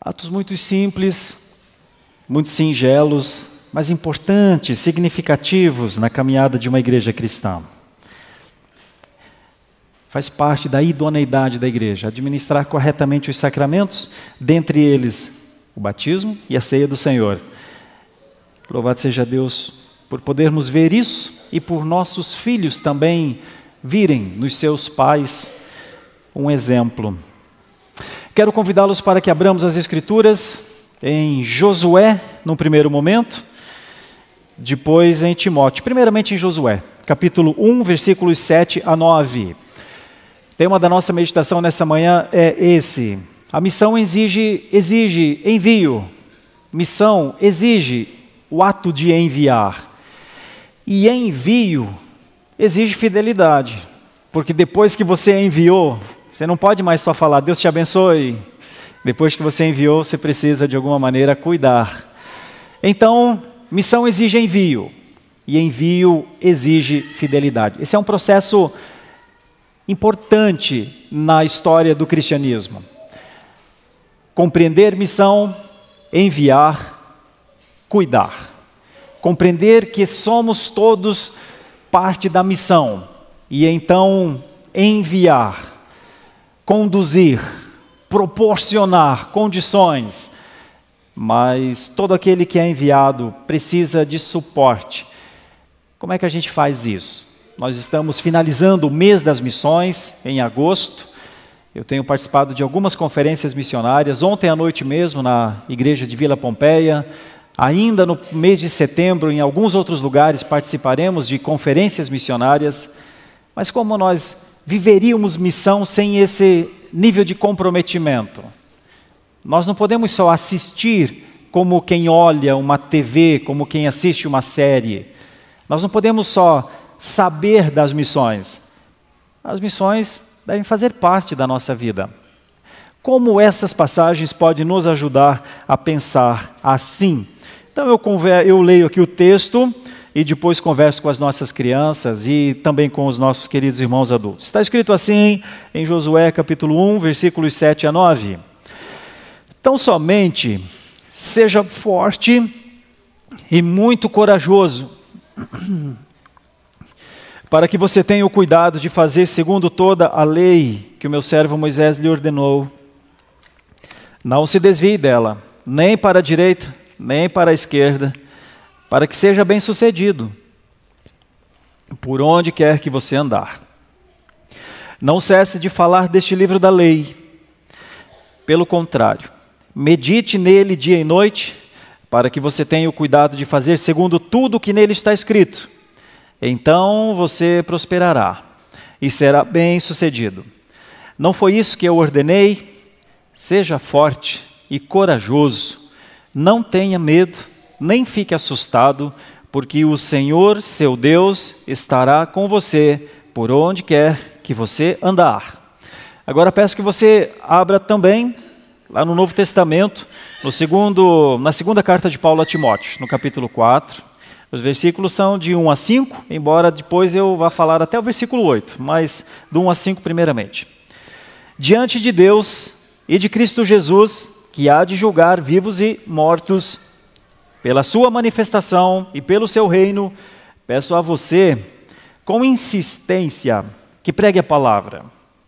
Atos muito simples, muito singelos, mas importantes, significativos na caminhada de uma igreja cristã. Faz parte da idoneidade da igreja, administrar corretamente os sacramentos, dentre eles o batismo e a ceia do Senhor. Louvado seja Deus por podermos ver isso e por nossos filhos também virem nos seus pais um exemplo. Quero convidá-los para que abramos as Escrituras em Josué, num primeiro momento, depois em Timóteo. Primeiramente em Josué, capítulo 1, versículos 7 a 9. O tema da nossa meditação nessa manhã é esse: a missão exige envio. Missão exige o ato de enviar. E envio exige fidelidade, porque depois que você enviou, você não pode mais só falar, Deus te abençoe. Depois que você enviou, você precisa de alguma maneira cuidar. Então, missão exige envio, e envio exige fidelidade. Esse é um processo importante na história do cristianismo. Compreender missão, enviar, cuidar. Compreender que somos todos parte da missão, e então enviar, conduzir, proporcionar condições, mas todo aquele que é enviado precisa de suporte. Como é que a gente faz isso? Nós estamos finalizando o mês das missões, em agosto. Eu tenho participado de algumas conferências missionárias, ontem à noite mesmo na igreja de Vila Pompeia. Ainda no mês de setembro, em alguns outros lugares, participaremos de conferências missionárias. Mas como nós viveríamos missão sem esse nível de comprometimento? Nós não podemos só assistir como quem olha uma TV, como quem assiste uma série. Nós não podemos só saber das missões. As missões devem fazer parte da nossa vida. Como essas passagens podem nos ajudar a pensar assim? Então eu leio aqui o texto e depois converso com as nossas crianças e também com os nossos queridos irmãos adultos. Está escrito assim em Josué capítulo 1, versículos 7 a 9. Tão somente seja forte e muito corajoso, para que você tenha o cuidado de fazer segundo toda a lei que o meu servo Moisés lhe ordenou. Não se desvie dela, nem para a direita, nem para a esquerda, para que seja bem-sucedido por onde quer que você andar. Não cesse de falar deste livro da lei. Pelo contrário, medite nele dia e noite, para que você tenha o cuidado de fazer segundo tudo o que nele está escrito. Então você prosperará e será bem-sucedido. Não foi isso que eu ordenei? Seja forte e corajoso. Não tenha medo, nem fique assustado, porque o Senhor, seu Deus, estará com você por onde quer que você andar. Agora peço que você abra também, lá no Novo Testamento, na segunda carta de Paulo a Timóteo, no capítulo 4. Os versículos são de 1 a 5, embora depois eu vá falar até o versículo 8, mas do 1 a 5 primeiramente. Diante de Deus e de Cristo Jesus, que há de julgar vivos e mortos, pela sua manifestação e pelo seu reino, peço a você, com insistência, que pregue a palavra.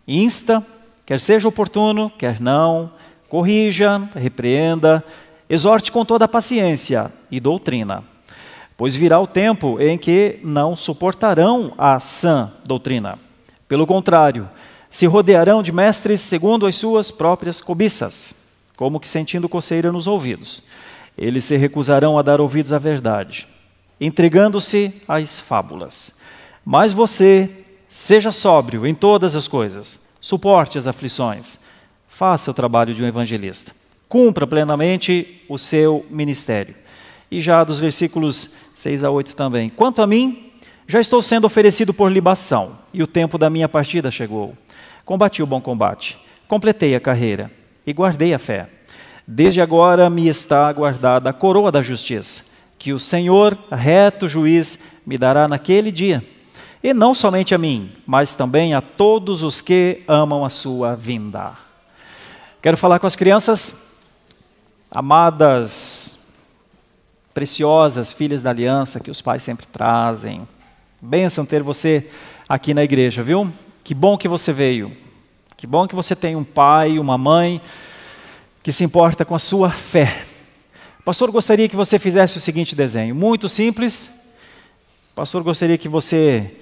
Insta, quer seja oportuno, quer não, corrija, repreenda, exorte com toda a paciência e doutrina. Pois virá o tempo em que não suportarão a sã doutrina. Pelo contrário, se rodearão de mestres segundo as suas próprias cobiças, como que sentindo coceira nos ouvidos. Eles se recusarão a dar ouvidos à verdade, entregando-se às fábulas. Mas você, seja sóbrio em todas as coisas, suporte as aflições, faça o trabalho de um evangelista, cumpra plenamente o seu ministério. E já dos versículos 6 a 8 também. Quanto a mim, já estou sendo oferecido por libação, e o tempo da minha partida chegou. Combati o bom combate, completei a carreira e guardei a fé. Desde agora me está guardada a coroa da justiça, que o Senhor, reto juiz, me dará naquele dia. E não somente a mim, mas também a todos os que amam a sua vinda. Quero falar com as crianças amadas, preciosas filhas da aliança que os pais sempre trazem. Bênção ter você aqui na igreja, viu? Que bom que você veio. Que bom que você tem um pai, uma mãe que se importa com a sua fé. O pastor gostaria que você fizesse o seguinte desenho, muito simples. O pastor gostaria que você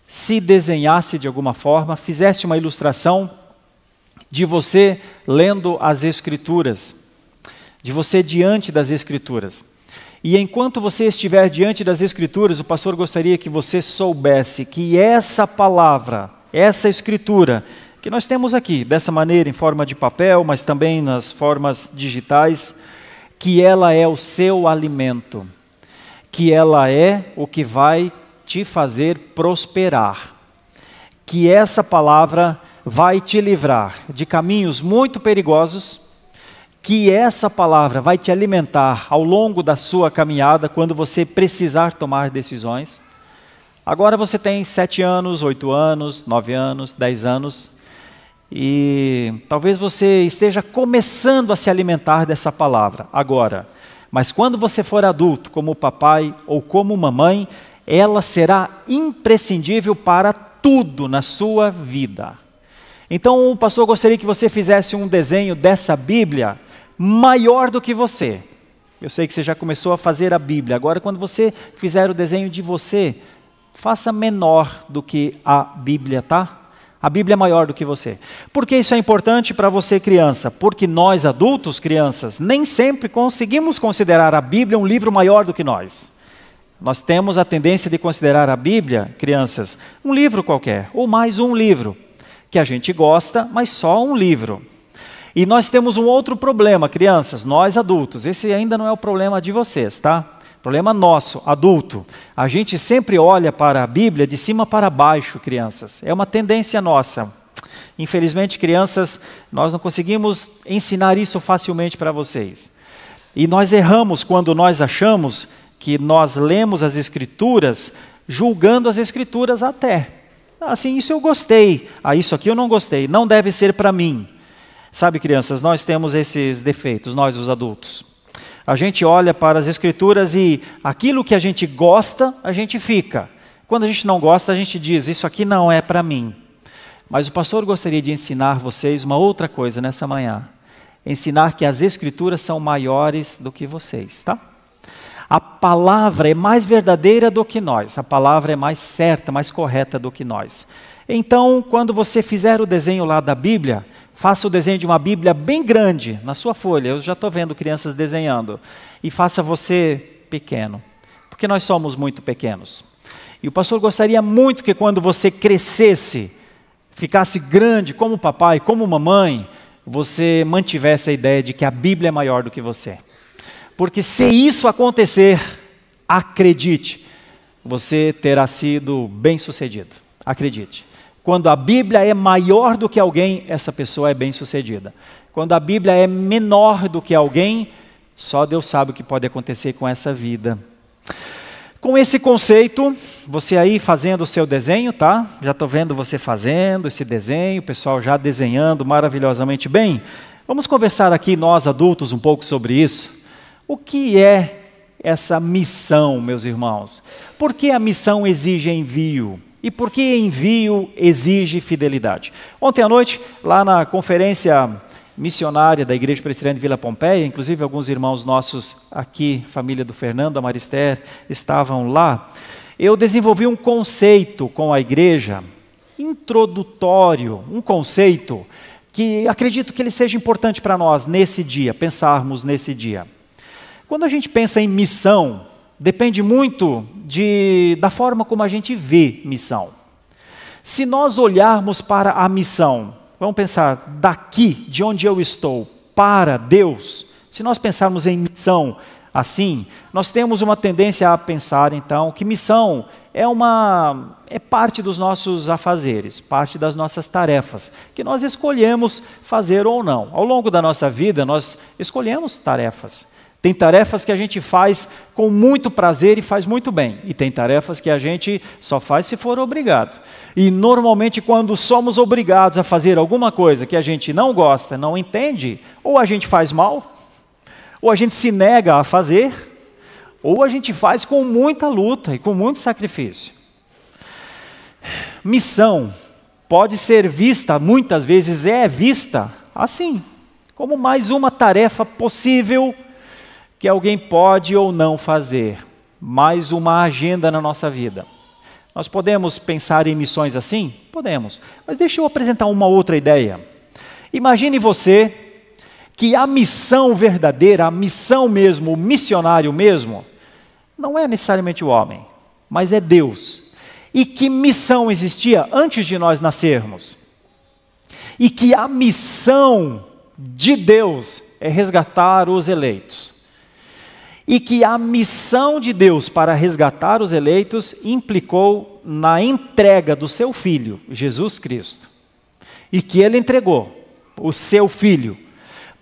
se desenhasse de alguma forma, fizesse uma ilustração de você lendo as Escrituras, de você diante das Escrituras. E enquanto você estiver diante das Escrituras, o pastor gostaria que você soubesse que essa palavra, essa Escritura, que nós temos aqui, dessa maneira, em forma de papel, mas também nas formas digitais, que ela é o seu alimento, que ela é o que vai te fazer prosperar, que essa palavra vai te livrar de caminhos muito perigosos, que essa palavra vai te alimentar ao longo da sua caminhada, quando você precisar tomar decisões. Agora você tem 7 anos, 8 anos, 9 anos, 10 anos, e talvez você esteja começando a se alimentar dessa palavra agora. Mas quando você for adulto, como papai ou como mamãe, ela será imprescindível para tudo na sua vida. Então o pastor gostaria que você fizesse um desenho dessa Bíblia maior do que você. Eu sei que você já começou a fazer a Bíblia. Agora, quando você fizer o desenho de você, faça menor do que a Bíblia, tá? A Bíblia é maior do que você. Por que isso é importante para você, criança? Porque nós, adultos, crianças, nem sempre conseguimos considerar a Bíblia um livro maior do que nós. Nós temos a tendência de considerar a Bíblia, crianças, um livro qualquer, ou mais um livro, que a gente gosta, mas só um livro. E nós temos um outro problema, crianças, nós adultos, esse ainda não é o problema de vocês, tá? Problema nosso, adulto. A gente sempre olha para a Bíblia de cima para baixo, crianças. É uma tendência nossa. Infelizmente, crianças, nós não conseguimos ensinar isso facilmente para vocês. E nós erramos quando nós achamos que nós lemos as Escrituras julgando as Escrituras até. Assim, isso eu gostei. Isso aqui eu não gostei. Não deve ser para mim. Sabe, crianças, nós temos esses defeitos, nós os adultos. A gente olha para as Escrituras e aquilo que a gente gosta, a gente fica. Quando a gente não gosta, a gente diz, isso aqui não é para mim. Mas o pastor gostaria de ensinar vocês uma outra coisa nessa manhã. Ensinar que as Escrituras são maiores do que vocês, tá? A palavra é mais verdadeira do que nós. A palavra é mais certa, mais correta do que nós. Então, quando você fizer o desenho lá da Bíblia, faça o desenho de uma Bíblia bem grande na sua folha. Eu já estou vendo crianças desenhando. E faça você pequeno, porque nós somos muito pequenos. E o pastor gostaria muito que quando você crescesse, ficasse grande como papai, como mamãe, você mantivesse a ideia de que a Bíblia é maior do que você. Porque se isso acontecer, acredite, você terá sido bem-sucedido. Acredite. Quando a Bíblia é maior do que alguém, essa pessoa é bem-sucedida. Quando a Bíblia é menor do que alguém, só Deus sabe o que pode acontecer com essa vida. Com esse conceito, você aí fazendo o seu desenho, tá? Já estou vendo você fazendo esse desenho, o pessoal já desenhando maravilhosamente bem. Vamos conversar aqui, nós adultos, um pouco sobre isso. O que é essa missão, meus irmãos? Por que a missão exige envio? E por que envio exige fidelidade? Ontem à noite, lá na conferência missionária da Igreja Presbiteriana de Vila Pompeia, inclusive alguns irmãos nossos aqui, família do Fernando, a Marister, estavam lá. Eu desenvolvi um conceito com a igreja, introdutório, um conceito que acredito que ele seja importante para nós nesse dia, pensarmos nesse dia. Quando a gente pensa em missão, depende muito da forma como a gente vê missão. Se nós olharmos para a missão, vamos pensar daqui, de onde eu estou, para Deus, se nós pensarmos em missão assim, nós temos uma tendência a pensar então que missão é parte dos nossos afazeres, parte das nossas tarefas, que nós escolhemos fazer ou não. Ao longo da nossa vida, nós escolhemos tarefas. Tem tarefas que a gente faz com muito prazer e faz muito bem. E tem tarefas que a gente só faz se for obrigado. E normalmente quando somos obrigados a fazer alguma coisa que a gente não gosta, não entende, ou a gente faz mal, Ou a gente se nega a fazer, ou a gente faz com muita luta e com muito sacrifício. Missão pode ser vista, muitas vezes é vista assim, como mais uma tarefa possível que alguém pode ou não fazer, mais uma agenda na nossa vida. Nós podemos pensar em missões assim? Podemos, mas deixa eu apresentar uma outra ideia. Imagine você que a missão verdadeira, a missão mesmo, o missionário mesmo, não é necessariamente o homem, mas é Deus. E que missão existia antes de nós nascermos? E que a missão de Deus é resgatar os eleitos. E que a missão de Deus para resgatar os eleitos implicou na entrega do seu Filho, Jesus Cristo. E que Ele entregou o seu Filho,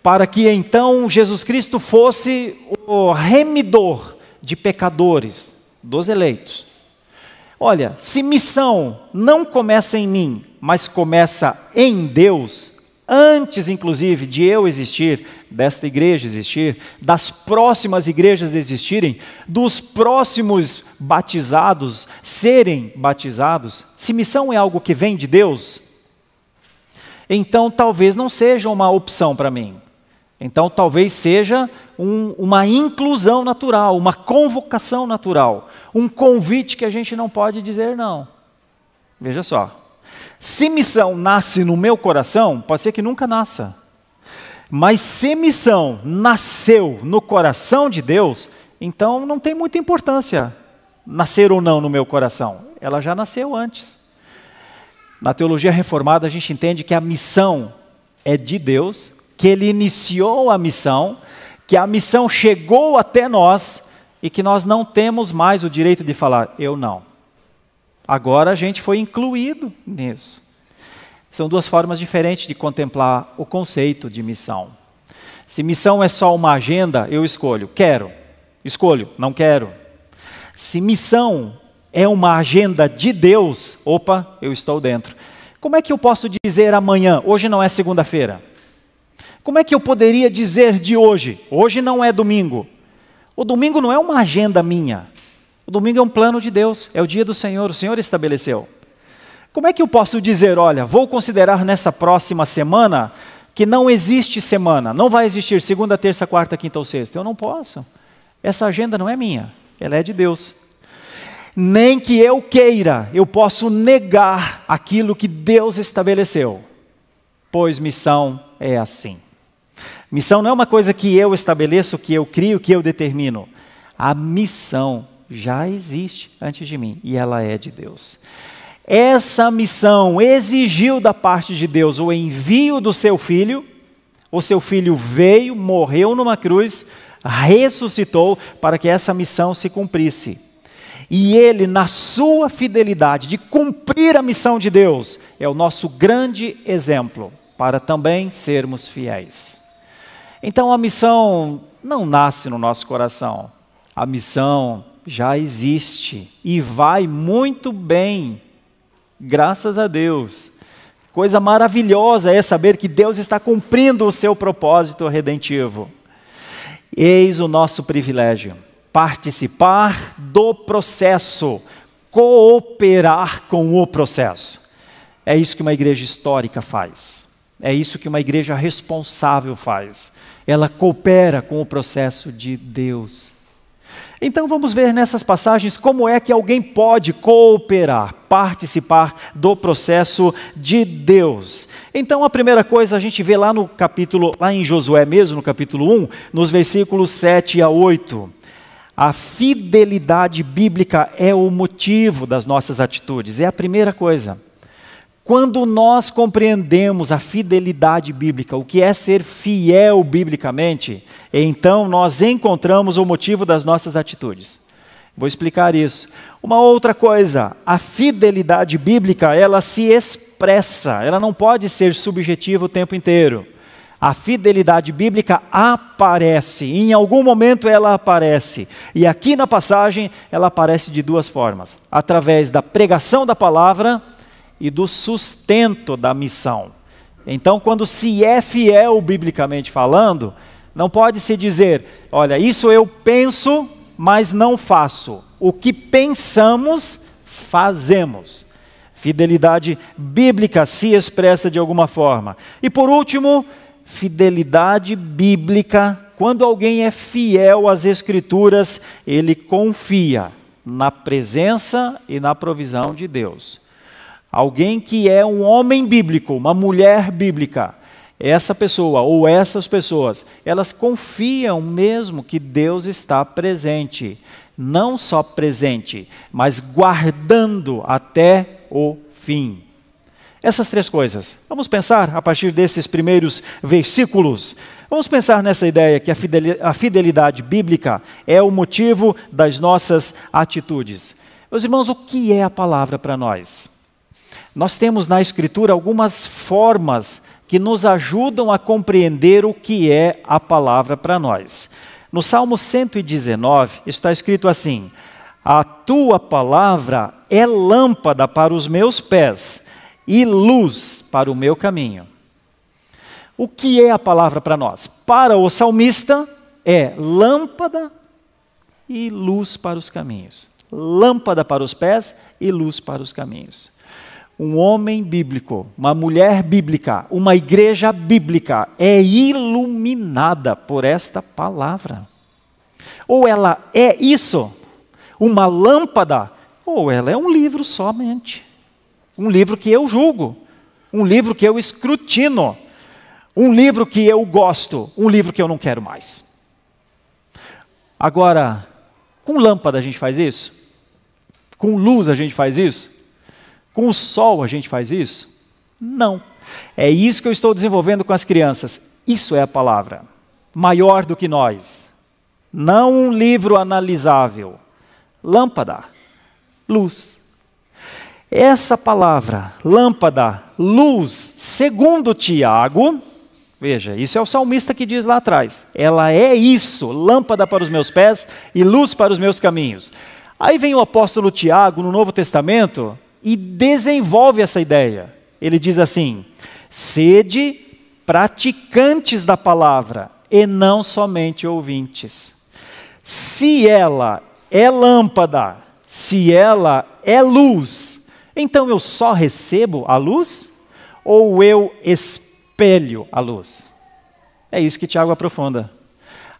para que então Jesus Cristo fosse o remidor de pecadores, dos eleitos. Olha, se missão não começa em mim, mas começa em Deus, antes inclusive de eu existir, desta igreja existir, das próximas igrejas existirem, dos próximos batizados serem batizados, se missão é algo que vem de Deus, então talvez não seja uma opção para mim. Então talvez seja uma inclusão natural, uma convocação natural, um convite que a gente não pode dizer não. Veja só, se missão nasce no meu coração, pode ser que nunca nasça. Mas se missão nasceu no coração de Deus, então não tem muita importância nascer ou não no meu coração. Ela já nasceu antes. Na teologia reformada a gente entende que a missão é de Deus, que Ele iniciou a missão, que a missão chegou até nós e que nós não temos mais o direito de falar, eu não. Agora a gente foi incluído nisso. São duas formas diferentes de contemplar o conceito de missão. Se missão é só uma agenda, eu escolho, quero. Escolho, não quero. Se missão é uma agenda de Deus, opa, eu estou dentro. Como é que eu posso dizer amanhã, hoje não é segunda-feira? Como é que eu poderia dizer de hoje? Hoje não é domingo. O domingo não é uma agenda minha. O domingo é um plano de Deus, é o dia do Senhor, o Senhor estabeleceu. Como é que eu posso dizer, olha, vou considerar nessa próxima semana que não existe semana, não vai existir segunda, terça, quarta, quinta ou sexta? Eu não posso. Essa agenda não é minha, ela é de Deus. Nem que eu queira, eu posso negar aquilo que Deus estabeleceu, pois missão é assim. Missão não é uma coisa que eu estabeleço, que eu crio, que eu determino. A missão já existe antes de mim e ela é de Deus. Essa missão exigiu da parte de Deus o envio do seu Filho. O seu Filho veio, morreu numa cruz, ressuscitou para que essa missão se cumprisse. E Ele, na sua fidelidade de cumprir a missão de Deus, é o nosso grande exemplo para também sermos fiéis. Então a missão não nasce no nosso coração. A missão já existe e vai muito bem, graças a Deus. Coisa maravilhosa é saber que Deus está cumprindo o seu propósito redentivo. Eis o nosso privilégio, participar do processo, cooperar com o processo. É isso que uma igreja histórica faz. É isso que uma igreja responsável faz. Ela coopera com o processo de Deus. Então vamos ver nessas passagens como é que alguém pode cooperar, participar do processo de Deus. Então a primeira coisa a gente vê lá no capítulo, lá em Josué mesmo, no capítulo 1, nos versículos 7 a 8. A fidelidade bíblica é o motivo das nossas atitudes, é a primeira coisa. Quando nós compreendemos a fidelidade bíblica, o que é ser fiel biblicamente, então nós encontramos o motivo das nossas atitudes. Vou explicar isso. Uma outra coisa, a fidelidade bíblica, ela se expressa, ela não pode ser subjetiva o tempo inteiro. A fidelidade bíblica aparece, em algum momento ela aparece. E aqui na passagem, ela aparece de duas formas. Através da pregação da palavra e do sustento da missão. Então, quando se é fiel biblicamente falando, Não pode se dizer, olha, isso eu penso, mas não faço. O que pensamos, fazemos. Fidelidade bíblica se expressa de alguma forma. E por último, fidelidade bíblica, quando alguém é fiel às Escrituras, ele confia na presença e na provisão de Deus. Alguém que é um homem bíblico, uma mulher bíblica, essa pessoa ou essas pessoas, elas confiam mesmo que Deus está presente. Não só presente, mas guardando até o fim. Essas três coisas. Vamos pensar a partir desses primeiros versículos. Vamos pensar nessa ideia que a fidelidade bíblica é o motivo das nossas atitudes. Meus irmãos, o que é a palavra para nós? Nós temos na Escritura algumas formas que nos ajudam a compreender o que é a palavra para nós. No Salmo 119 está escrito assim: a tua palavra é lâmpada para os meus pés e luz para o meu caminho. O que é a palavra para nós? Para o salmista é lâmpada e luz para os caminhos. Lâmpada para os pés e luz para os caminhos. Um homem bíblico, uma mulher bíblica, uma igreja bíblica é iluminada por esta palavra. Ou ela é isso, uma lâmpada, ou ela é um livro somente. Um livro que eu julgo, um livro que eu escrutino, um livro que eu gosto, um livro que eu não quero mais. Agora, com lâmpada a gente faz isso? Com luz a gente faz isso? Com o sol a gente faz isso? Não. É isso que eu estou desenvolvendo com as crianças. Isso é a palavra. Maior do que nós. Não um livro analisável. Lâmpada, luz. Essa palavra, lâmpada, luz, segundo Tiago, veja, isso é o salmista que diz lá atrás. Ela é isso, lâmpada para os meus pés e luz para os meus caminhos. Aí vem o apóstolo Tiago no Novo Testamento e desenvolve essa ideia. Ele diz assim: sede praticantes da palavra e não somente ouvintes. Se ela é lâmpada, se ela é luz, então eu só recebo a luz ou eu espelho a luz? É isso que Tiago aprofunda.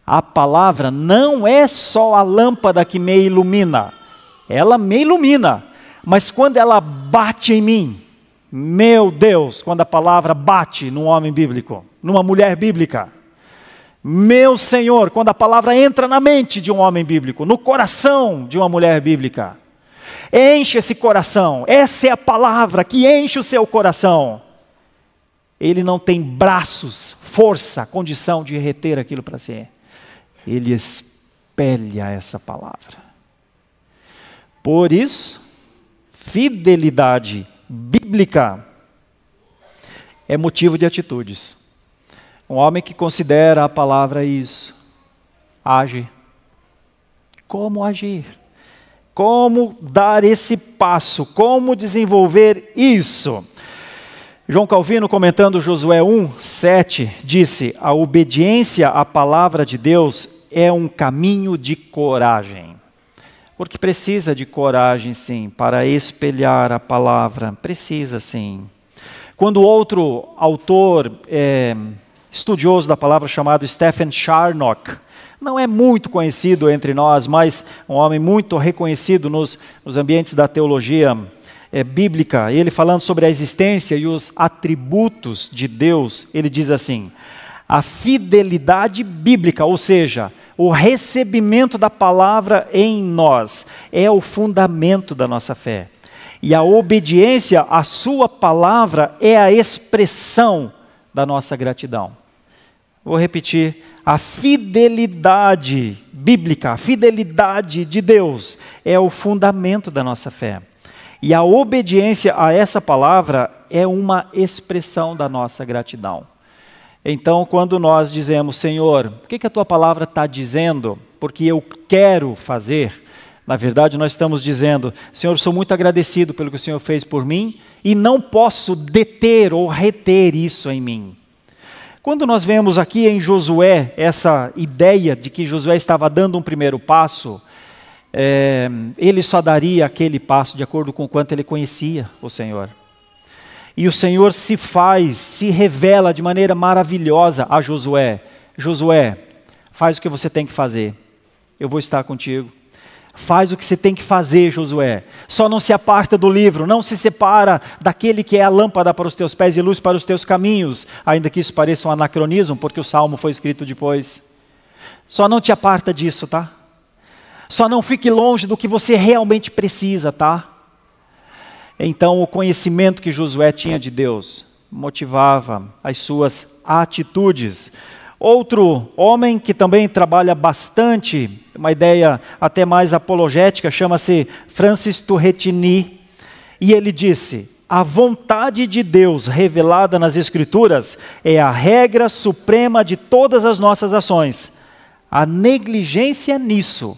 A palavra não é só a lâmpada que me ilumina, ela me ilumina. Mas quando ela bate em mim, meu Deus, quando a palavra bate num homem bíblico, numa mulher bíblica, meu Senhor, quando a palavra entra na mente de um homem bíblico, no coração de uma mulher bíblica, enche esse coração, essa é a palavra que enche o seu coração. Ele não tem braços, força, condição de reter aquilo para si. Ele espelha essa palavra. Por isso, fidelidade bíblica é motivo de atitudes. Um homem que considera a palavra isso, age. Como agir? Como dar esse passo? Como desenvolver isso? João Calvino, comentando Josué 1:7, disse: a obediência à palavra de Deus é um caminho de coragem. Porque precisa de coragem, sim, para espelhar a palavra. Precisa, sim. Quando outro autor estudioso da palavra chamado Stephen Charnock, não é muito conhecido entre nós, mas um homem muito reconhecido nos ambientes da teologia bíblica, ele falando sobre a existência e os atributos de Deus, ele diz assim: a fidelidade bíblica, ou seja, o recebimento da palavra em nós, é o fundamento da nossa fé. E a obediência à sua palavra é a expressão da nossa gratidão. Vou repetir: a fidelidade bíblica, a fidelidade de Deus é o fundamento da nossa fé. E a obediência a essa palavra é uma expressão da nossa gratidão. Então, quando nós dizemos: Senhor, o que a tua palavra está dizendo? Porque eu quero fazer. Na verdade, nós estamos dizendo: Senhor, sou muito agradecido pelo que o Senhor fez por mim e não posso deter ou reter isso em mim. Quando nós vemos aqui em Josué essa ideia de que Josué estava dando um primeiro passo, ele só daria aquele passo de acordo com o quanto ele conhecia o Senhor. E o Senhor se revela de maneira maravilhosa a Josué. Josué, faz o que você tem que fazer, eu vou estar contigo. Faz o que você tem que fazer, Josué. Só não se aparta do livro, não se separa daquele que é a lâmpada para os teus pés e luz para os teus caminhos, ainda que isso pareça um anacronismo, porque o Salmo foi escrito depois. Só não te aparta disso, tá? Só não fique longe do que você realmente precisa, tá? Então, o conhecimento que Josué tinha de Deus motivava as suas atitudes. Outro homem que também trabalha bastante, uma ideia até mais apologética, chama-se Francis Turrettini, e ele disse: a vontade de Deus revelada nas Escrituras é a regra suprema de todas as nossas ações. A negligência nisso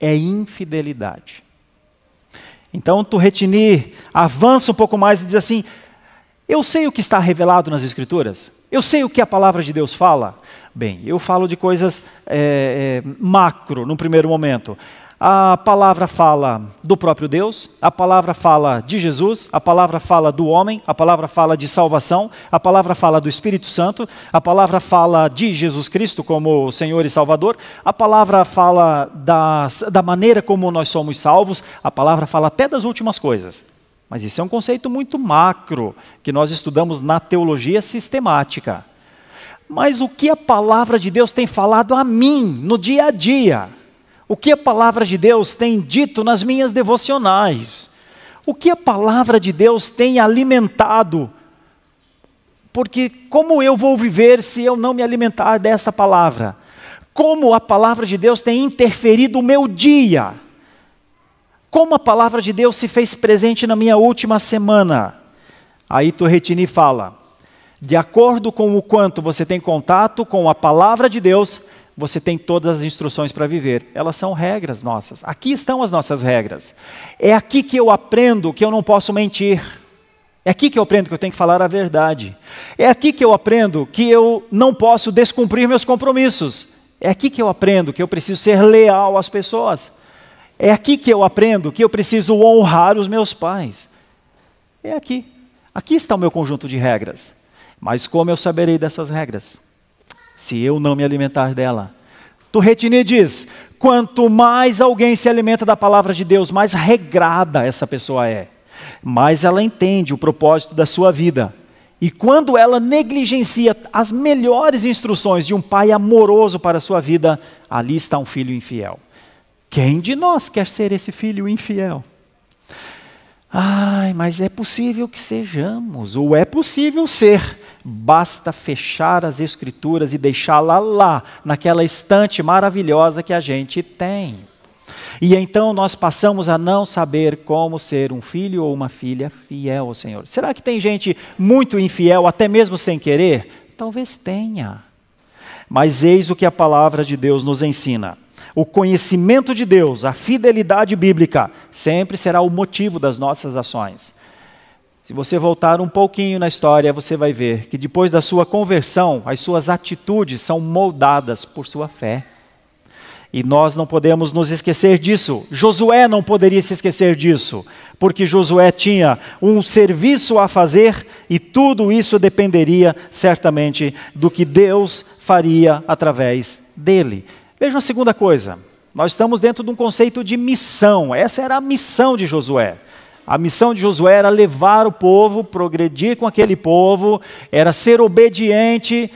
é infidelidade. Então Turrettini avança um pouco mais e diz assim: eu sei o que está revelado nas Escrituras, eu sei o que a palavra de Deus fala. Bem, eu falo de coisas macro, no primeiro momento. A palavra fala do próprio Deus, a palavra fala de Jesus, a palavra fala do homem, a palavra fala de salvação, a palavra fala do Espírito Santo, a palavra fala de Jesus Cristo como Senhor e Salvador, a palavra fala da maneira como nós somos salvos, a palavra fala até das últimas coisas. Mas isso é um conceito muito macro, que nós estudamos na teologia sistemática. Mas o que a palavra de Deus tem falado a mim, no dia a dia? O que a palavra de Deus tem dito nas minhas devocionais? O que a palavra de Deus tem alimentado? Porque como eu vou viver se eu não me alimentar dessa palavra? Como a palavra de Deus tem interferido o meu dia? Como a palavra de Deus se fez presente na minha última semana? Aí Turrettini fala: de acordo com o quanto você tem contato com a palavra de Deus, você tem todas as instruções para viver. Elas são regras nossas. Aqui estão as nossas regras. É aqui que eu aprendo que eu não posso mentir. É aqui que eu aprendo que eu tenho que falar a verdade. É aqui que eu aprendo que eu não posso descumprir meus compromissos. É aqui que eu aprendo que eu preciso ser leal às pessoas. É aqui que eu aprendo que eu preciso honrar os meus pais. É aqui. Aqui está o meu conjunto de regras. Mas como eu saberei dessas regras, se eu não me alimentar dela? Turrettini diz: quanto mais alguém se alimenta da palavra de Deus, mais regrada essa pessoa é, mais ela entende o propósito da sua vida. E quando ela negligencia as melhores instruções de um pai amoroso para a sua vida, ali está um filho infiel. Quem de nós quer ser esse filho infiel? Ai, mas é possível que sejamos, ou é possível ser. Basta fechar as Escrituras e deixá-la lá, naquela estante maravilhosa que a gente tem. E então nós passamos a não saber como ser um filho ou uma filha fiel ao Senhor. Será que tem gente muito infiel, até mesmo sem querer? Talvez tenha. Mas eis o que a palavra de Deus nos ensina. O conhecimento de Deus, a fidelidade bíblica, sempre será o motivo das nossas ações. Se você voltar um pouquinho na história, você vai ver que depois da sua conversão, as suas atitudes são moldadas por sua fé. E nós não podemos nos esquecer disso. Josué não poderia se esquecer disso, porque Josué tinha um serviço a fazer e tudo isso dependeria certamente do que Deus faria através dele. Vejam a segunda coisa, nós estamos dentro de um conceito de missão. Essa era a missão de Josué. A missão de Josué era levar o povo, progredir com aquele povo, era ser obediente.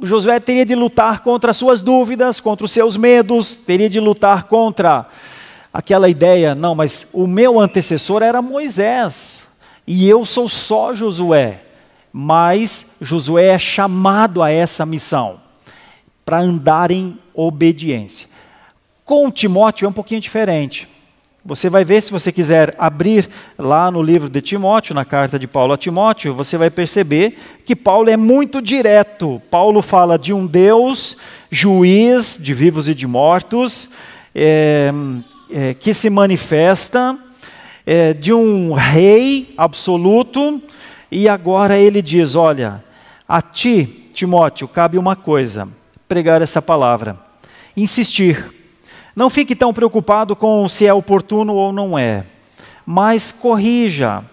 Josué teria de lutar contra as suas dúvidas, contra os seus medos, teria de lutar contra aquela ideia, não, mas o meu antecessor era Moisés, e eu sou só Josué. Mas Josué é chamado a essa missão, para andar em obediência. Com Timóteo é um pouquinho diferente. Você vai ver, se você quiser abrir lá no livro de Timóteo, na carta de Paulo a Timóteo, você vai perceber que Paulo é muito direto. Paulo fala de um Deus, juiz de vivos e de mortos, que se manifesta, de um rei absoluto, e agora ele diz: olha, a ti, Timóteo, cabe uma coisa: pregar essa palavra, insistir. Não fique tão preocupado com se é oportuno ou não é, mas corrija,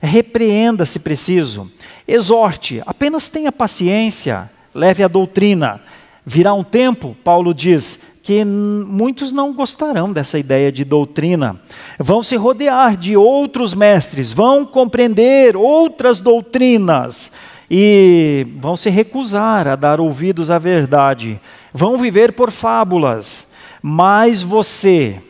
repreenda se preciso, exorte, apenas tenha paciência, leve a doutrina. Virá um tempo, Paulo diz, que muitos não gostarão dessa ideia de doutrina. Vão se rodear de outros mestres, vão compreender outras doutrinas e vão se recusar a dar ouvidos à verdade. Vão viver por fábulas. Mas você,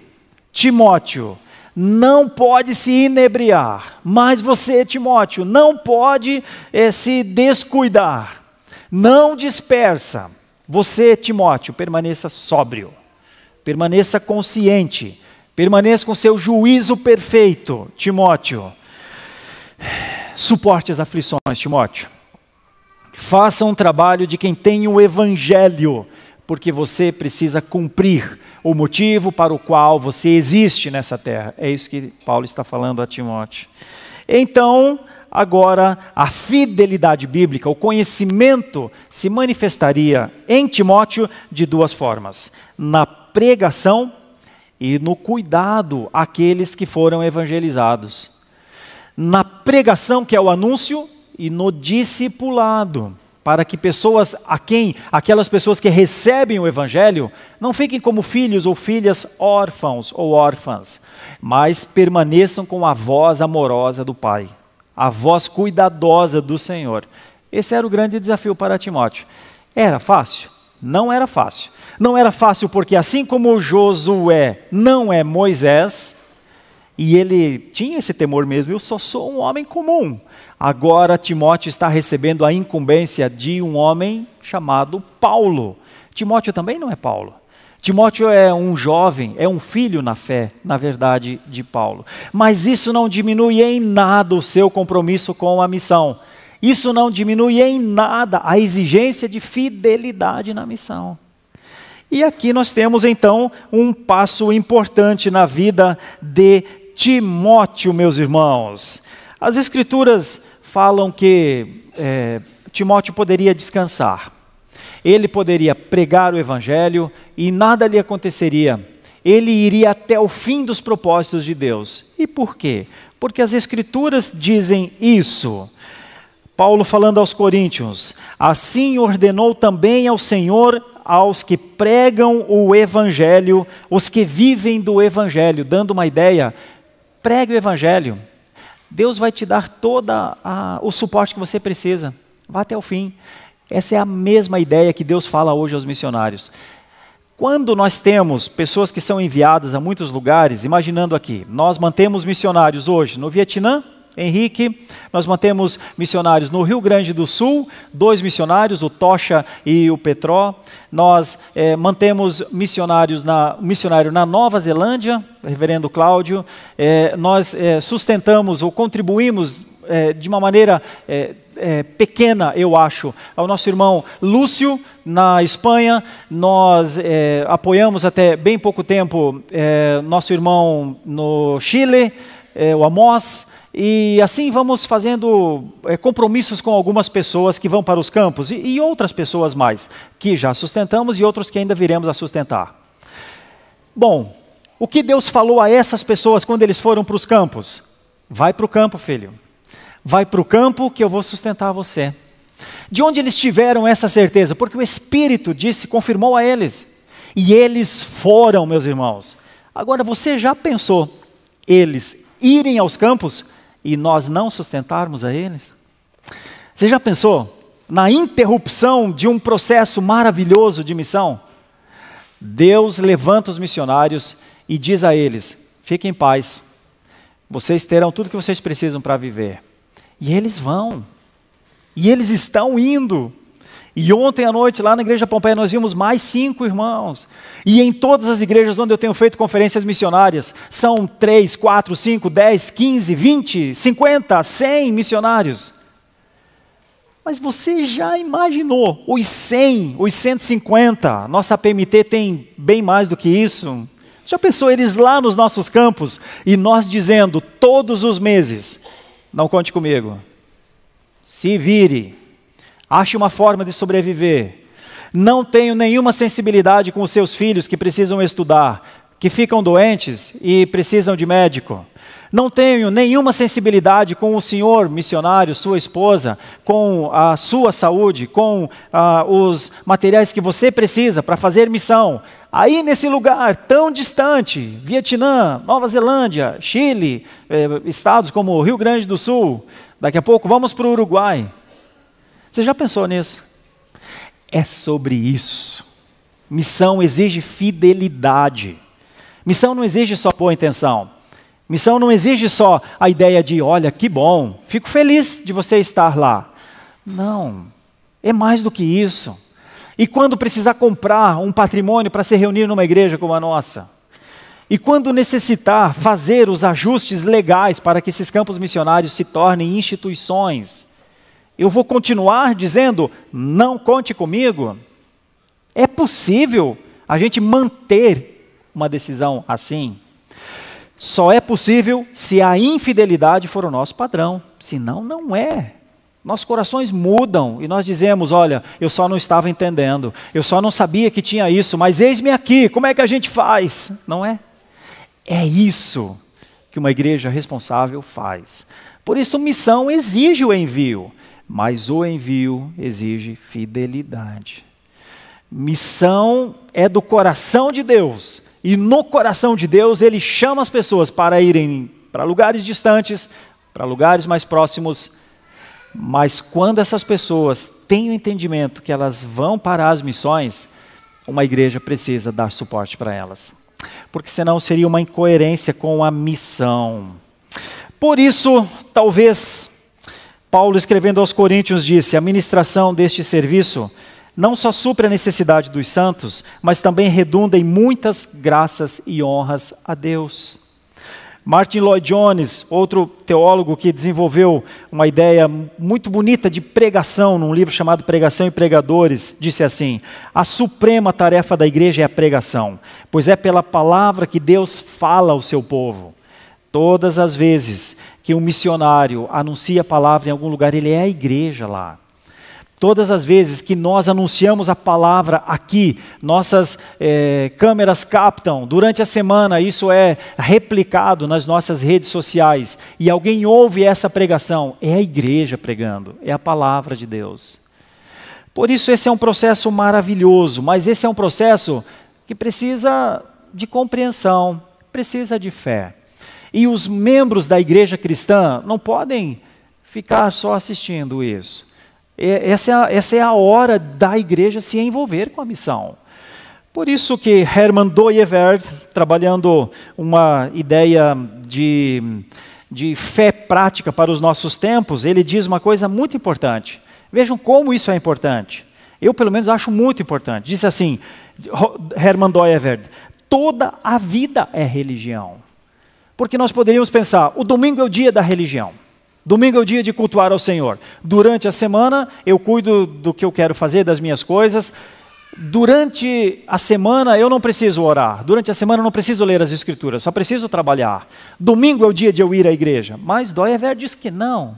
Timóteo, não pode se inebriar. Mas você, Timóteo, não pode se descuidar. Não dispersa. Você, Timóteo, permaneça sóbrio, permaneça consciente, permaneça com seu juízo perfeito, Timóteo. Suporte as aflições, Timóteo. Faça um trabalho de quem tem o evangelho, porque você precisa cumprir o motivo para o qual você existe nessa terra. É isso que Paulo está falando a Timóteo. Então, agora, a fidelidade bíblica, o conhecimento, se manifestaria em Timóteo de duas formas: na pregação e no cuidado àqueles que foram evangelizados. Na pregação, que é o anúncio, e no discipulado, para que aquelas pessoas que recebem o evangelho não fiquem como filhos ou filhas órfãos ou órfãs, mas permaneçam com a voz amorosa do Pai, a voz cuidadosa do Senhor. Esse era o grande desafio para Timóteo. Era fácil? Não era fácil. Não era fácil porque, assim como Josué não é Moisés, e ele tinha esse temor mesmo: eu só sou um homem comum. Agora Timóteo está recebendo a incumbência de um homem chamado Paulo. Timóteo também não é Paulo. Timóteo é um jovem, é um filho na fé, na verdade, de Paulo. Mas isso não diminui em nada o seu compromisso com a missão. Isso não diminui em nada a exigência de fidelidade na missão. E aqui nós temos então um passo importante na vida de Timóteo, meus irmãos. As Escrituras falam que Timóteo poderia descansar. Ele poderia pregar o Evangelho e nada lhe aconteceria. Ele iria até o fim dos propósitos de Deus. E por quê? Porque as Escrituras dizem isso. Paulo falando aos Coríntios: assim ordenou também ao Senhor aos que pregam o Evangelho, os que vivem do Evangelho. Dando uma ideia: pregue o Evangelho. Deus vai te dar todo o suporte que você precisa. Vá até o fim. Essa é a mesma ideia que Deus fala hoje aos missionários. Quando nós temos pessoas que são enviadas a muitos lugares, imaginando aqui, nós mantemos missionários hoje no Vietnã, Henrique, nós mantemos missionários no Rio Grande do Sul, 2 missionários, o Tocha e o Petró. Nós mantemos missionário na Nova Zelândia, reverendo Cláudio. Nós sustentamos ou contribuímos de uma maneira pequena, eu acho, ao nosso irmão Lúcio, na Espanha. Nós apoiamos até bem pouco tempo nosso irmão no Chile, o Amós. E assim vamos fazendo compromissos com algumas pessoas que vão para os campos e outras pessoas mais, que já sustentamos e outros que ainda viremos a sustentar. Bom, o que Deus falou a essas pessoas quando eles foram para os campos? Vai para o campo, filho. Vai para o campo que eu vou sustentar você. De onde eles tiveram essa certeza? Porque o Espírito disse, confirmou a eles. E eles foram, meus irmãos. Agora, você já pensou eles irem aos campos e nós não sustentarmos a eles? Você já pensou na interrupção de um processo maravilhoso de missão? Deus levanta os missionários e diz a eles: fiquem em paz, vocês terão tudo que vocês precisam para viver. E eles vão, e eles estão indo. E ontem à noite, lá na Igreja Pompeia, nós vimos mais 5 irmãos. E em todas as igrejas onde eu tenho feito conferências missionárias, são 3, 4, 5, 10, 15, 20, 50, 100 missionários. Mas você já imaginou os 100, os 150? Nossa PMT tem bem mais do que isso. Já pensou eles lá nos nossos campos e nós dizendo todos os meses: não conte comigo, se vire. Ache uma forma de sobreviver. Não tenho nenhuma sensibilidade com os seus filhos que precisam estudar, que ficam doentes e precisam de médico. Não tenho nenhuma sensibilidade com o senhor missionário, sua esposa, com a sua saúde, com os materiais que você precisa para fazer missão. Aí nesse lugar tão distante, Vietnã, Nova Zelândia, Chile, estados como Rio Grande do Sul, daqui a pouco vamos para o Uruguai. Você já pensou nisso? É sobre isso. Missão exige fidelidade. Missão não exige só boa intenção. Missão não exige só a ideia de, olha, que bom, fico feliz de você estar lá. Não, é mais do que isso. E quando precisar comprar um patrimônio para se reunir numa igreja como a nossa? E quando necessitar fazer os ajustes legais para que esses campos missionários se tornem instituições, eu vou continuar dizendo, não conte comigo? É possível a gente manter uma decisão assim? Só é possível se a infidelidade for o nosso padrão, senão não é. Nossos corações mudam e nós dizemos, olha, eu só não estava entendendo, eu só não sabia que tinha isso, mas eis-me aqui, como é que a gente faz? Não é? É isso que uma igreja responsável faz. Por isso, missão exige o envio, mas o envio exige fidelidade. Missão é do coração de Deus, e no coração de Deus Ele chama as pessoas para irem para lugares distantes, para lugares mais próximos, mas quando essas pessoas têm o entendimento que elas vão para as missões, uma igreja precisa dar suporte para elas, porque senão seria uma incoerência com a missão. Por isso, talvez Paulo, escrevendo aos Coríntios, disse: a ministração deste serviço não só supre a necessidade dos santos, mas também redunda em muitas graças e honras a Deus. Martin Lloyd-Jones, outro teólogo que desenvolveu uma ideia muito bonita de pregação, num livro chamado Pregação e Pregadores, disse assim: a suprema tarefa da igreja é a pregação, pois é pela palavra que Deus fala ao seu povo. Todas as vezes que um missionário anuncia a palavra em algum lugar, ele é a igreja lá. Todas as vezes que nós anunciamos a palavra aqui, nossas câmeras captam, durante a semana isso é replicado nas nossas redes sociais, e alguém ouve essa pregação, é a igreja pregando, é a palavra de Deus. Por isso esse é um processo maravilhoso, mas esse é um processo que precisa de compreensão, precisa de fé. E os membros da igreja cristã não podem ficar só assistindo isso. Essa é a hora da igreja se envolver com a missão. Por isso que Herman Dooyeweerd, trabalhando uma ideia de fé prática para os nossos tempos, ele diz uma coisa muito importante. Vejam como isso é importante. Eu, pelo menos, acho muito importante. Diz assim, Herman Dooyeweerd: toda a vida é religião. Porque nós poderíamos pensar, o domingo é o dia da religião. Domingo é o dia de cultuar ao Senhor. Durante a semana, eu cuido do que eu quero fazer, das minhas coisas. Durante a semana, eu não preciso orar. Durante a semana, eu não preciso ler as Escrituras, só preciso trabalhar. Domingo é o dia de eu ir à igreja. Mas Dooyeweerd diz que não.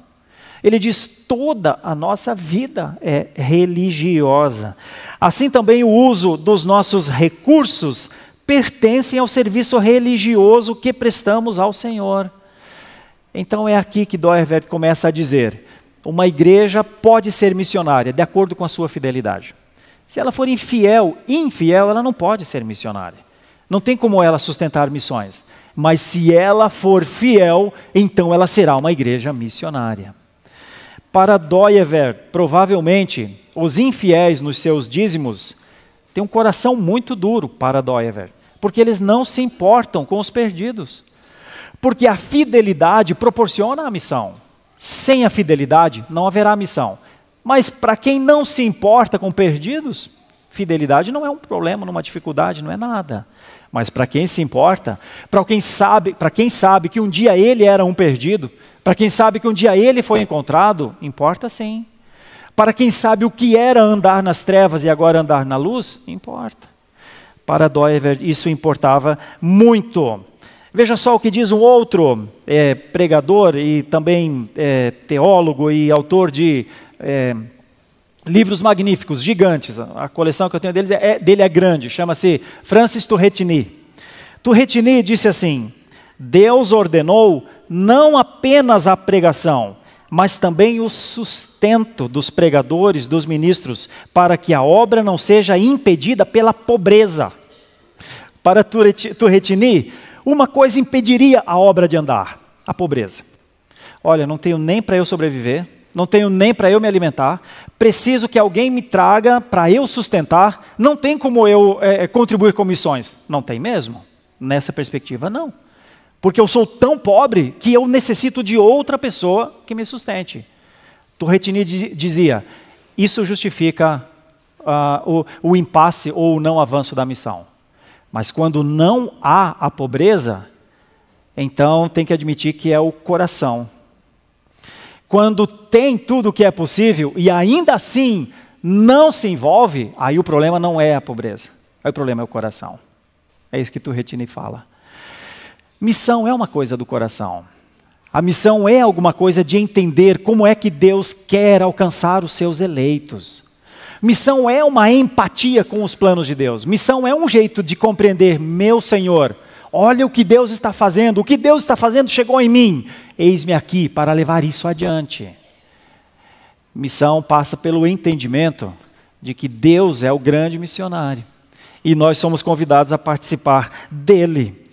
Ele diz, toda a nossa vida é religiosa. Assim também o uso dos nossos recursos pertencem ao serviço religioso que prestamos ao Senhor. Então é aqui que Dooyeweerd começa a dizer, uma igreja pode ser missionária de acordo com a sua fidelidade. Se ela for infiel, ela não pode ser missionária. Não tem como ela sustentar missões. Mas se ela for fiel, então ela será uma igreja missionária. Para Dooyeweerd, provavelmente, os infiéis nos seus dízimos têm um coração muito duro para Dooyeweerd, porque eles não se importam com os perdidos. Porque a fidelidade proporciona a missão. Sem a fidelidade, não haverá missão. Mas para quem não se importa com perdidos, fidelidade não é um problema, não é uma dificuldade, não é nada. Mas para quem se importa, para quem sabe que um dia ele era um perdido, para quem sabe que um dia ele foi encontrado, importa sim. Para quem sabe o que era andar nas trevas e agora andar na luz, importa. Para Dooyeweerd isso importava muito. Veja só o que diz um outro pregador e também teólogo e autor de livros magníficos, gigantes. A coleção que eu tenho dele é grande, chama-se Francis Turrettini. Turrettini disse assim: Deus ordenou não apenas a pregação, mas também o sustento dos pregadores, dos ministros, para que a obra não seja impedida pela pobreza. Para Turrettini, uma coisa impediria a obra de andar: a pobreza. Olha, não tenho nem para eu sobreviver, não tenho nem para eu me alimentar, preciso que alguém me traga para eu sustentar, não tem como eu contribuir com missões. Não tem mesmo? Nessa perspectiva, não. Porque eu sou tão pobre que eu necessito de outra pessoa que me sustente. Turrettini dizia, isso justifica o impasse ou o não avanço da missão. Mas quando não há a pobreza, então tem que admitir que é o coração. Quando tem tudo o que é possível e ainda assim não se envolve, aí o problema não é a pobreza, aí o problema é o coração. É isso que Turrettini fala. Missão é uma coisa do coração. A missão é alguma coisa de entender como é que Deus quer alcançar os seus eleitos. Missão é uma empatia com os planos de Deus. Missão é um jeito de compreender, meu Senhor, olha o que Deus está fazendo, o que Deus está fazendo chegou em mim. Eis-me aqui para levar isso adiante. Missão passa pelo entendimento de que Deus é o grande missionário. E nós somos convidados a participar dele.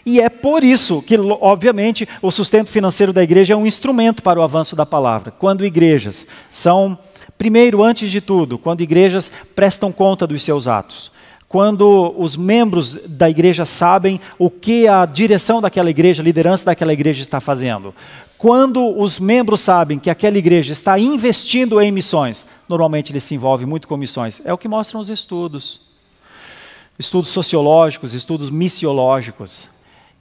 E é por isso que, obviamente, o sustento financeiro da igreja é um instrumento para o avanço da palavra. Quando igrejas são, primeiro, antes de tudo, quando igrejas prestam conta dos seus atos. Quando os membros da igreja sabem o que a direção daquela igreja, a liderança daquela igreja está fazendo. Quando os membros sabem que aquela igreja está investindo em missões, normalmente eles se envolvem muito com missões. É o que mostram os estudos. Estudos sociológicos, estudos missiológicos.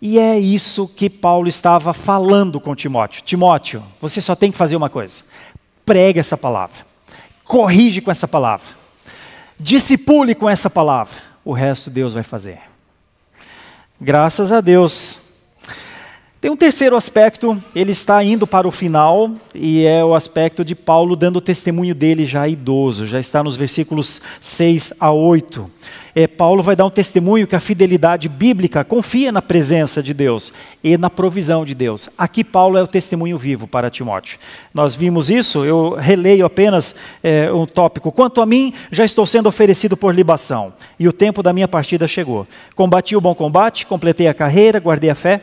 E é isso que Paulo estava falando com Timóteo. Timóteo, você só tem que fazer uma coisa. Prega essa palavra. Corrige com essa palavra. Discipule com essa palavra. O resto Deus vai fazer. Graças a Deus. Tem um terceiro aspecto, ele está indo para o final, e é o aspecto de Paulo dando testemunho dele já idoso, já está nos versículos 6 a 8. Paulo vai dar um testemunho que a fidelidade bíblica confia na presença de Deus e na provisão de Deus. Aqui Paulo é o testemunho vivo para Timóteo. Nós vimos isso, eu releio apenas um tópico. Quanto a mim, já estou sendo oferecido por libação, e o tempo da minha partida chegou. Combati o bom combate, completei a carreira, guardei a fé.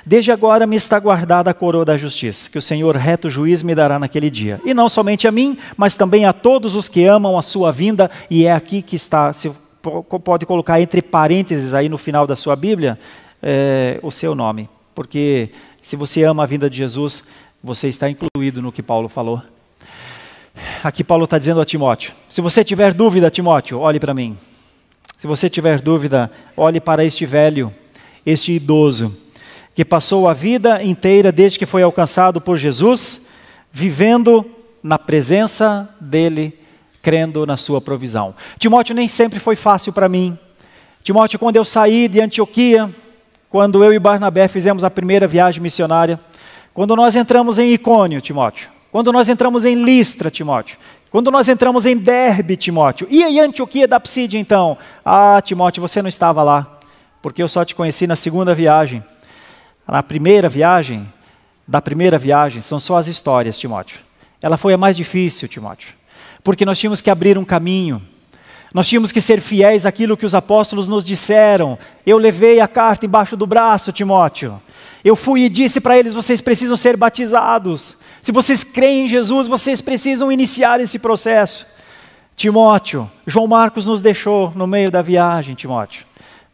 Desde agora me está guardada a coroa da justiça, que o Senhor reto juiz me dará naquele dia. E não somente a mim, mas também a todos os que amam a sua vinda, e é aqui que está, se pode colocar entre parênteses aí no final da sua Bíblia, o seu nome. Porque se você ama a vinda de Jesus, você está incluído no que Paulo falou. Aqui Paulo está dizendo a Timóteo, se você tiver dúvida, Timóteo, olhe para mim. Se você tiver dúvida, olhe para este velho, este idoso, que passou a vida inteira desde que foi alcançado por Jesus, vivendo na presença dele, crendo na sua provisão. Timóteo, nem sempre foi fácil para mim. Timóteo, quando eu saí de Antioquia, quando eu e Barnabé fizemos a primeira viagem missionária, quando nós entramos em Icônio, Timóteo, quando nós entramos em Listra, Timóteo, quando nós entramos em Derbe, Timóteo, e em Antioquia da Psídia, então, Timóteo, você não estava lá, porque eu só te conheci na segunda viagem. Na primeira viagem, são só as histórias, Timóteo. Ela foi a mais difícil, Timóteo. Porque nós tínhamos que abrir um caminho. Nós tínhamos que ser fiéis àquilo que os apóstolos nos disseram. Eu levei a carta embaixo do braço, Timóteo. Eu fui e disse para eles, vocês precisam ser batizados. Se vocês creem em Jesus, vocês precisam iniciar esse processo. Timóteo, João Marcos nos deixou no meio da viagem, Timóteo.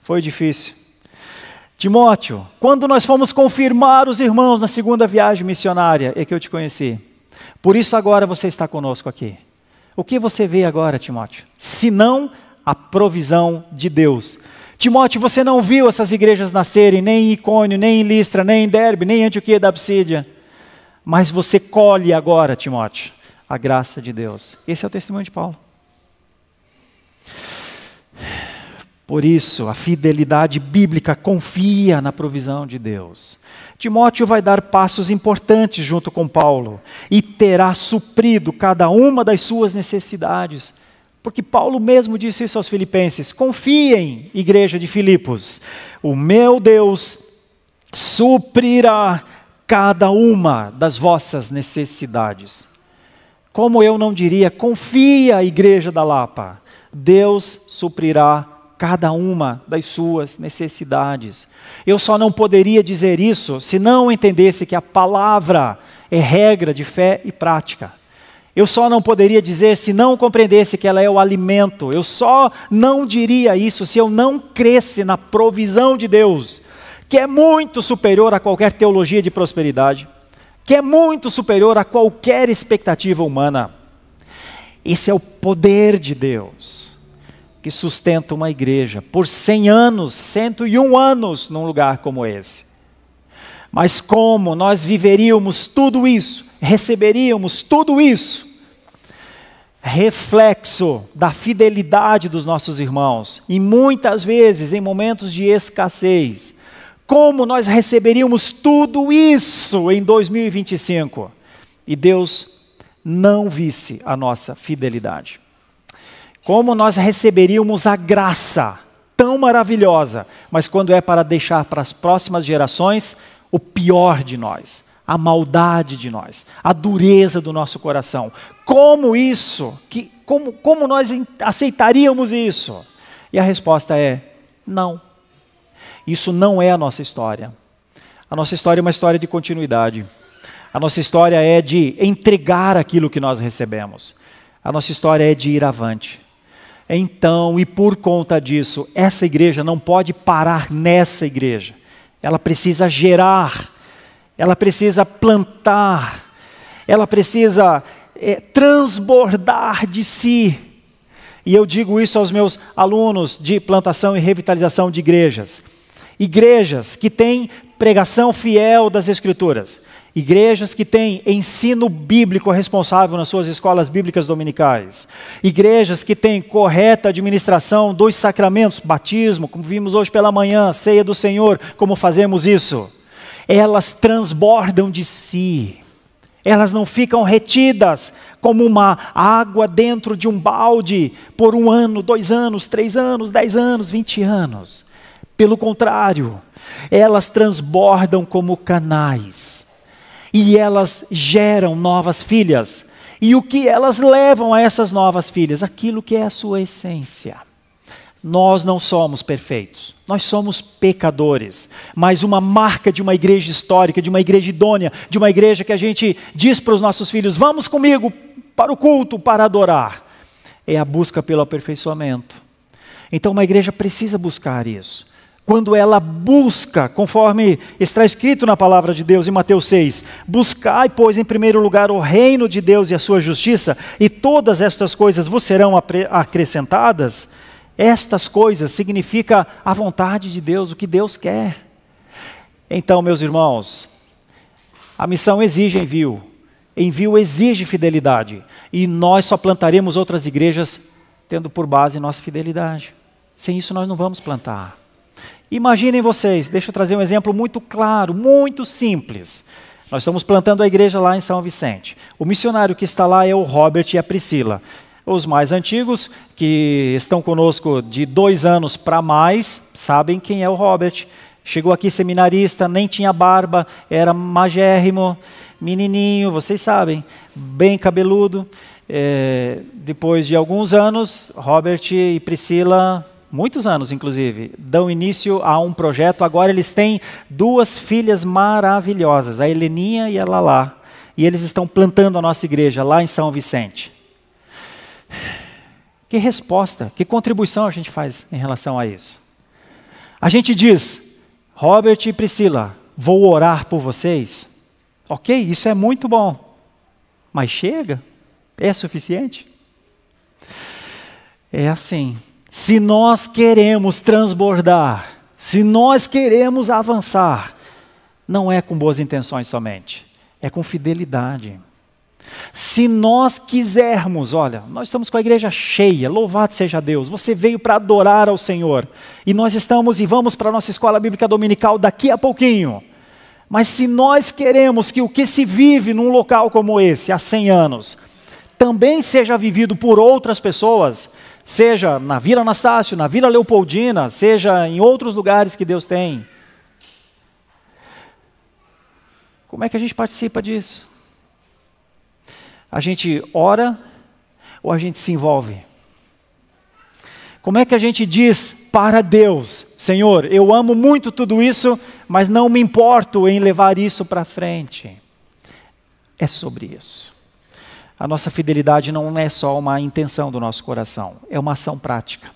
Foi difícil. Timóteo, quando nós fomos confirmar os irmãos na segunda viagem missionária, é que eu te conheci. Por isso agora você está conosco aqui. O que você vê agora, Timóteo? Senão a provisão de Deus. Timóteo, você não viu essas igrejas nascerem, nem em Icônio, nem em Listra, nem em Derbe, nem em Antioquia da Psídia. Mas você colhe agora, Timóteo, a graça de Deus. Esse é o testemunho de Paulo. Por isso, a fidelidade bíblica confia na provisão de Deus. Timóteo vai dar passos importantes junto com Paulo e terá suprido cada uma das suas necessidades. Porque Paulo mesmo disse isso aos filipenses: confiem, igreja de Filipos, o meu Deus suprirá cada uma das vossas necessidades. Como eu não diria, confia, igreja da Lapa, Deus suprirá cada uma das suas necessidades. Eu só não poderia dizer isso se não entendesse que a palavra é regra de fé e prática. Eu só não poderia dizer se não compreendesse que ela é o alimento. Eu só não diria isso se eu não cresce na provisão de Deus, que é muito superior a qualquer teologia de prosperidade, que é muito superior a qualquer expectativa humana. Esse é o poder de Deus que sustenta uma igreja por 100 anos, 101 anos num lugar como esse. Mas como nós viveríamos tudo isso, receberíamos tudo isso, reflexo da fidelidade dos nossos irmãos, e muitas vezes em momentos de escassez, como nós receberíamos tudo isso em 2025, e Deus não visse a nossa fidelidade. Como nós receberíamos a graça tão maravilhosa, mas quando é para deixar para as próximas gerações o pior de nós, a maldade de nós, a dureza do nosso coração. Como isso? Como nós aceitaríamos isso? E a resposta é não. Isso não é a nossa história. A nossa história é uma história de continuidade. A nossa história é de entregar aquilo que nós recebemos. A nossa história é de ir avante. Então, e por conta disso, essa igreja não pode parar nessa igreja. Ela precisa gerar, ela precisa plantar, ela precisa transbordar de si. E eu digo isso aos meus alunos de plantação e revitalização de igrejas. Igrejas que têm pregação fiel das Escrituras. Igrejas que têm ensino bíblico responsável nas suas escolas bíblicas dominicais. Igrejas que têm correta administração dos sacramentos, batismo, como vimos hoje pela manhã, ceia do Senhor, como fazemos isso. Elas transbordam de si. Elas não ficam retidas como uma água dentro de um balde por 1 ano, 2 anos, 3 anos, 10 anos, 20 anos. Pelo contrário, elas transbordam como canais. E elas geram novas filhas. E o que elas levam a essas novas filhas? Aquilo que é a sua essência. Nós não somos perfeitos. Nós somos pecadores. Mas uma marca de uma igreja histórica, de uma igreja idônea, de uma igreja que a gente diz para os nossos filhos: vamos comigo para o culto, para adorar. É a busca pelo aperfeiçoamento. Então uma igreja precisa buscar isso. Quando ela busca, conforme está escrito na palavra de Deus em Mateus 6, buscai, pois, em primeiro lugar o reino de Deus e a sua justiça, e todas estas coisas vos serão acrescentadas. Estas coisas significa a vontade de Deus, o que Deus quer. Então, meus irmãos, a missão exige envio. Envio exige fidelidade. E nós só plantaremos outras igrejas tendo por base nossa fidelidade. Sem isso nós não vamos plantar. Imaginem vocês, deixa eu trazer um exemplo muito claro, muito simples. Nós estamos plantando a igreja lá em São Vicente. O missionário que está lá é o Robert e a Priscila. Os mais antigos, que estão conosco de 2 anos para mais, sabem quem é o Robert. Chegou aqui seminarista, nem tinha barba, era magérrimo, menininho, vocês sabem, bem cabeludo. Depois de alguns anos, Robert e Priscila, muitos anos inclusive, dão início a um projeto. Agora eles têm 2 filhas maravilhosas, a Heleninha e a Lalá. E eles estão plantando a nossa igreja lá em São Vicente. Que resposta, que contribuição a gente faz em relação a isso? A gente diz: Robert e Priscila, vou orar por vocês. Ok, isso é muito bom. Mas chega? É suficiente? É assim. Se nós queremos transbordar, se nós queremos avançar, não é com boas intenções somente, é com fidelidade. Se nós quisermos, olha, nós estamos com a igreja cheia, louvado seja Deus, você veio para adorar ao Senhor, e nós estamos e vamos para a nossa escola bíblica dominical daqui a pouquinho. Mas se nós queremos que o que se vive num local como esse, há 100 anos, também seja vivido por outras pessoas, seja na Vila Anastácio, na Vila Leopoldina, seja em outros lugares que Deus tem, como é que a gente participa disso? A gente ora ou a gente se envolve? Como é que a gente diz para Deus, Senhor, eu amo muito tudo isso, mas não me importo em levar isso para frente? É sobre isso. A nossa fidelidade não é só uma intenção do nosso coração, é uma ação prática.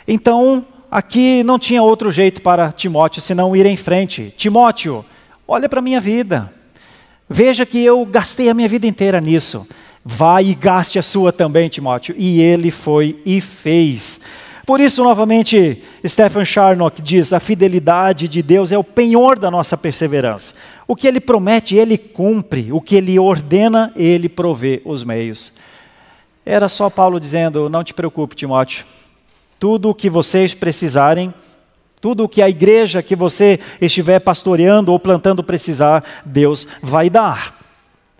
Então, aqui não tinha outro jeito para Timóteo senão ir em frente. Timóteo, olha para a minha vida. Veja que eu gastei a minha vida inteira nisso. Vai e gaste a sua também, Timóteo. E ele foi e fez. Por isso, novamente, Stephen Charnock diz, a fidelidade de Deus é o penhor da nossa perseverança. O que Ele promete, Ele cumpre. O que Ele ordena, Ele provê os meios. Era só Paulo dizendo, não te preocupe, Timóteo. Tudo o que vocês precisarem, tudo o que a igreja que você estiver pastoreando ou plantando precisar, Deus vai dar.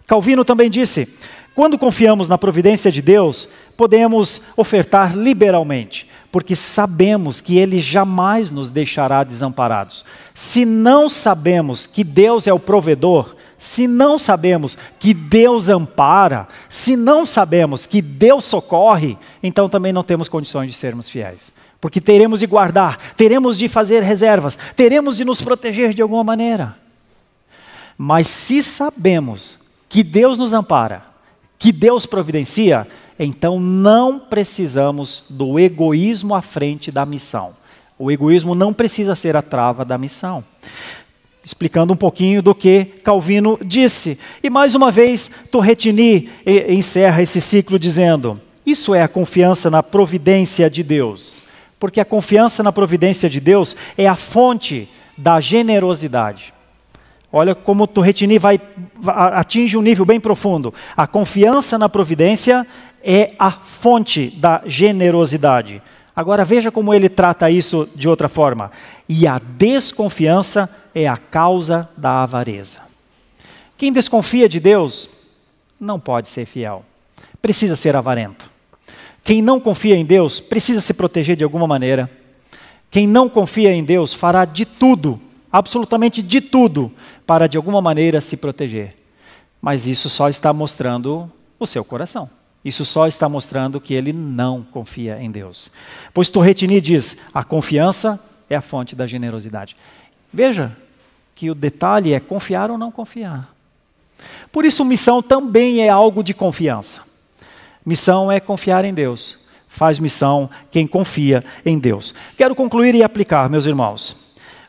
Calvino também disse, quando confiamos na providência de Deus, podemos ofertar liberalmente, porque sabemos que Ele jamais nos deixará desamparados. Se não sabemos que Deus é o provedor, se não sabemos que Deus ampara, se não sabemos que Deus socorre, então também não temos condições de sermos fiéis. Porque teremos de guardar, teremos de fazer reservas, teremos de nos proteger de alguma maneira. Mas se sabemos que Deus nos ampara, que Deus providencia, então não precisamos do egoísmo à frente da missão. O egoísmo não precisa ser a trava da missão. Explicando um pouquinho do que Calvino disse. E mais uma vez, Turretini encerra esse ciclo dizendo, isso é a confiança na providência de Deus. Porque a confiança na providência de Deus é a fonte da generosidade. Olha como Turretini atinge um nível bem profundo. A confiança na providência é a fonte da generosidade. Agora veja como ele trata isso de outra forma. E a desconfiança é a causa da avareza. Quem desconfia de Deus não pode ser fiel. Precisa ser avarento. Quem não confia em Deus precisa se proteger de alguma maneira. Quem não confia em Deus fará de tudo, absolutamente de tudo, para de alguma maneira se proteger. Mas isso só está mostrando o seu coração. Isso só está mostrando que ele não confia em Deus. Pois Turretini diz, a confiança é a fonte da generosidade. Veja que o detalhe é confiar ou não confiar. Por isso missão também é algo de confiança. Missão é confiar em Deus. Faz missão quem confia em Deus. Quero concluir e aplicar, meus irmãos.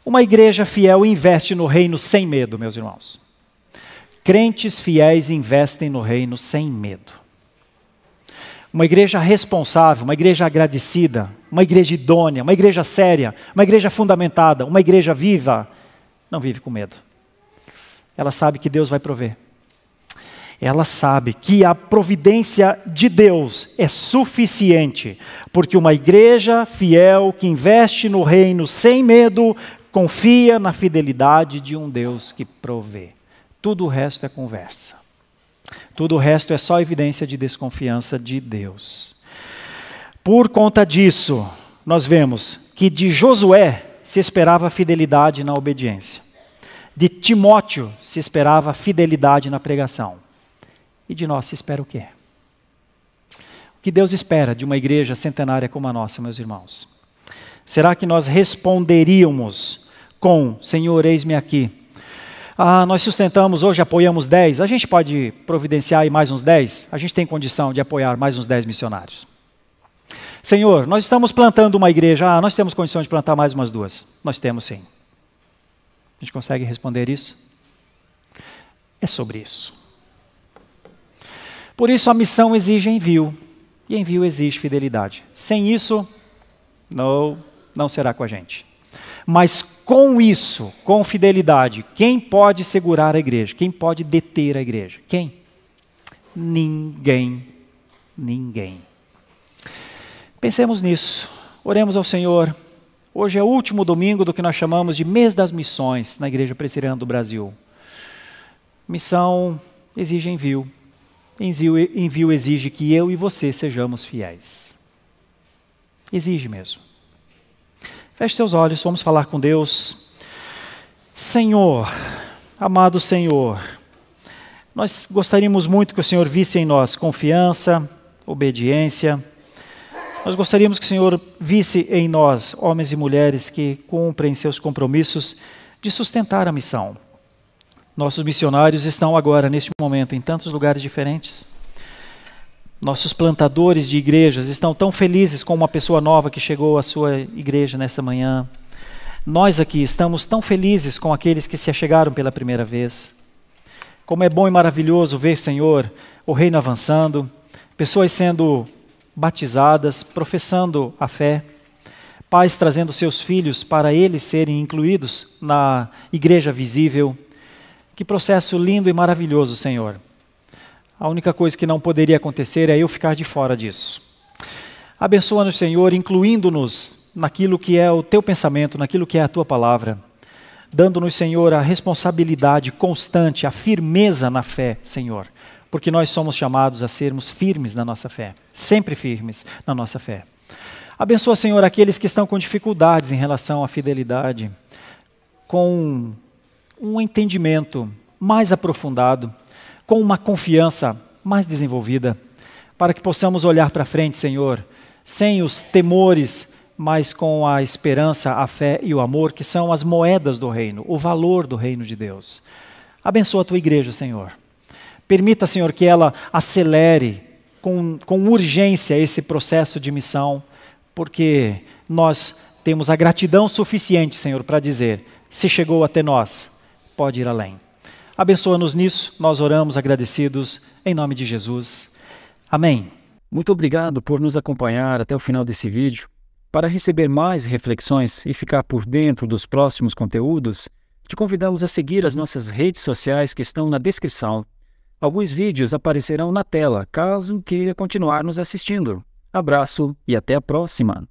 Uma igreja fiel investe no reino sem medo, meus irmãos. Crentes fiéis investem no reino sem medo. Uma igreja responsável, uma igreja agradecida, uma igreja idônea, uma igreja séria, uma igreja fundamentada, uma igreja viva, não vive com medo. Ela sabe que Deus vai prover. Ela sabe que a providência de Deus é suficiente, porque uma igreja fiel que investe no reino sem medo, confia na fidelidade de um Deus que provê. Tudo o resto é conversa. Tudo o resto é só evidência de desconfiança de Deus. Por conta disso, nós vemos que de Josué se esperava fidelidade na obediência. De Timóteo se esperava fidelidade na pregação. E de nós se espera o quê? O que Deus espera de uma igreja centenária como a nossa, meus irmãos? Será que nós responderíamos com, Senhor, eis-me aqui? Nós sustentamos hoje, apoiamos 10, a gente pode providenciar aí mais uns 10? A gente tem condição de apoiar mais uns 10 missionários. Senhor, nós estamos plantando uma igreja, nós temos condição de plantar mais umas 2. Nós temos sim. A gente consegue responder isso? É sobre isso. Por isso a missão exige envio, e envio exige fidelidade. Sem isso, não será com a gente. Mas com isso, com fidelidade, quem pode segurar a igreja? Quem pode deter a igreja? Quem? ninguém. Ninguém. Pensemos nisso. Oremos ao Senhor. Hoje é o último domingo do que nós chamamos de Mês das Missões na Igreja Presbiteriana do Brasil. Missão exige envio. Envio exige que eu e você sejamos fiéis. Exige mesmo. Feche seus olhos, vamos falar com Deus. Senhor, amado Senhor, nós gostaríamos muito que o Senhor visse em nós confiança, obediência. Nós gostaríamos que o Senhor visse em nós homens e mulheres que cumprem seus compromissos de sustentar a missão. Nossos missionários estão agora, neste momento, em tantos lugares diferentes. Nossos plantadores de igrejas estão tão felizes com uma pessoa nova que chegou à sua igreja nessa manhã. Nós aqui estamos tão felizes com aqueles que se achegaram pela primeira vez. Como é bom e maravilhoso ver, Senhor, o reino avançando, pessoas sendo batizadas, professando a fé, pais trazendo seus filhos para eles serem incluídos na igreja visível. Que processo lindo e maravilhoso, Senhor. A única coisa que não poderia acontecer é eu ficar de fora disso. Abençoa-nos, Senhor, incluindo-nos naquilo que é o Teu pensamento, naquilo que é a Tua palavra. Dando-nos, Senhor, a responsabilidade constante, a firmeza na fé, Senhor. Porque nós somos chamados a sermos firmes na nossa fé. Sempre firmes na nossa fé. Abençoa, Senhor, aqueles que estão com dificuldades em relação à fidelidade. Com um entendimento mais aprofundado, com uma confiança mais desenvolvida, para que possamos olhar para frente, Senhor, sem os temores, mas com a esperança, a fé e o amor, que são as moedas do reino, o valor do reino de Deus. Abençoa a Tua igreja, Senhor. Permita, Senhor, que ela acelere com urgência esse processo de missão, porque nós temos a gratidão suficiente, Senhor, para dizer, se chegou até nós, pode ir além. Abençoa-nos nisso, nós oramos agradecidos, em nome de Jesus. Amém. Muito obrigado por nos acompanhar até o final desse vídeo. Para receber mais reflexões e ficar por dentro dos próximos conteúdos, te convidamos a seguir as nossas redes sociais que estão na descrição. Alguns vídeos aparecerão na tela, caso queira continuar nos assistindo. Abraço e até a próxima!